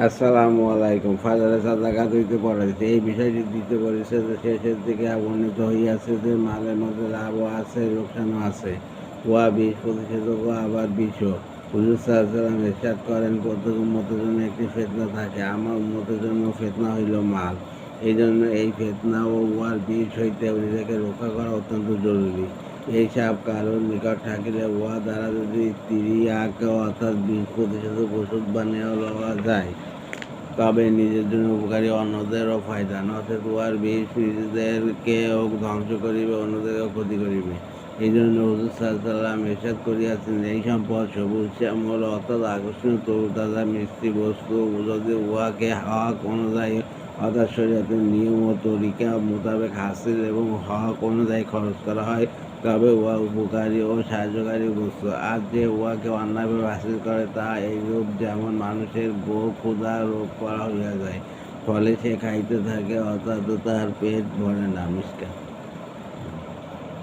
আসসালামু আলাইকুম। ফাজারে সাদাকাত হইতে পড়াইছে। এই বিষয়টি দিতে বলেছে যে শেষের দিকে বর্ণিত হইয়াছে যে মালের মধ্যে লাভও আছে, লোকসানও আছে। উহা বিষ প্রতিষেধক ও আবার বিষও। হুজুর সাল্লাল্লাহু আলাইহি ওয়াসাল্লাম ইরশাদ করেন, প্রত্যেক উম্মতের জন্য একটি ফিতনা থাকে। আমার উম্মতের জন্য ফিতনা হইল মাল। এই জন্য এই ফিতনা ও উহার বিষ হইতে নিজেকে রক্ষা করা অত্যন্ত জরুরি। এইসব কারণ নিকট থাকিলে উহা দ্বারা যদি তিরিয়াক অর্থাৎ বিষ প্রতিষেধক ওষুধ বানিয়ে লওয়া যায়, তবে নিজের জন্য উপকারী, অন্যদেরও ফায়দা। নচেত উহার বিষ নিজেদেরকেও ধ্বংস করিবে, অন্যদেরকেও ক্ষতি করিবে। এই জন্য হুজুর সাল্লাল্লাহু আলাইহি ওয়াসাল্লাম ইরশাদ করিয়াছেন, এই সম্পদ সবুজ শ্যামল অর্থাৎ আকর্ষণীয় তরুতাজা মিষ্টি বস্তু, যদি উহাকে হক অনুযায়ী অর্থাৎ শরীয়তের নিয়ম ও তরিকা মোতাবেক হাসিল এবং হক অনুযায়ী খরচ করা হয়, তবে উহা উপকারী ও সাহায্যকারী বস্তু। আর যে উহাকে অন্যায়ভাবে হাসিল করে, তা এইরূপ যেমন মানুষের ক্ষুধা রোগ করা হইয়া যায়, ফলে সে খাইতে থাকে অথচ তার পেট ভরে না। মিসকা।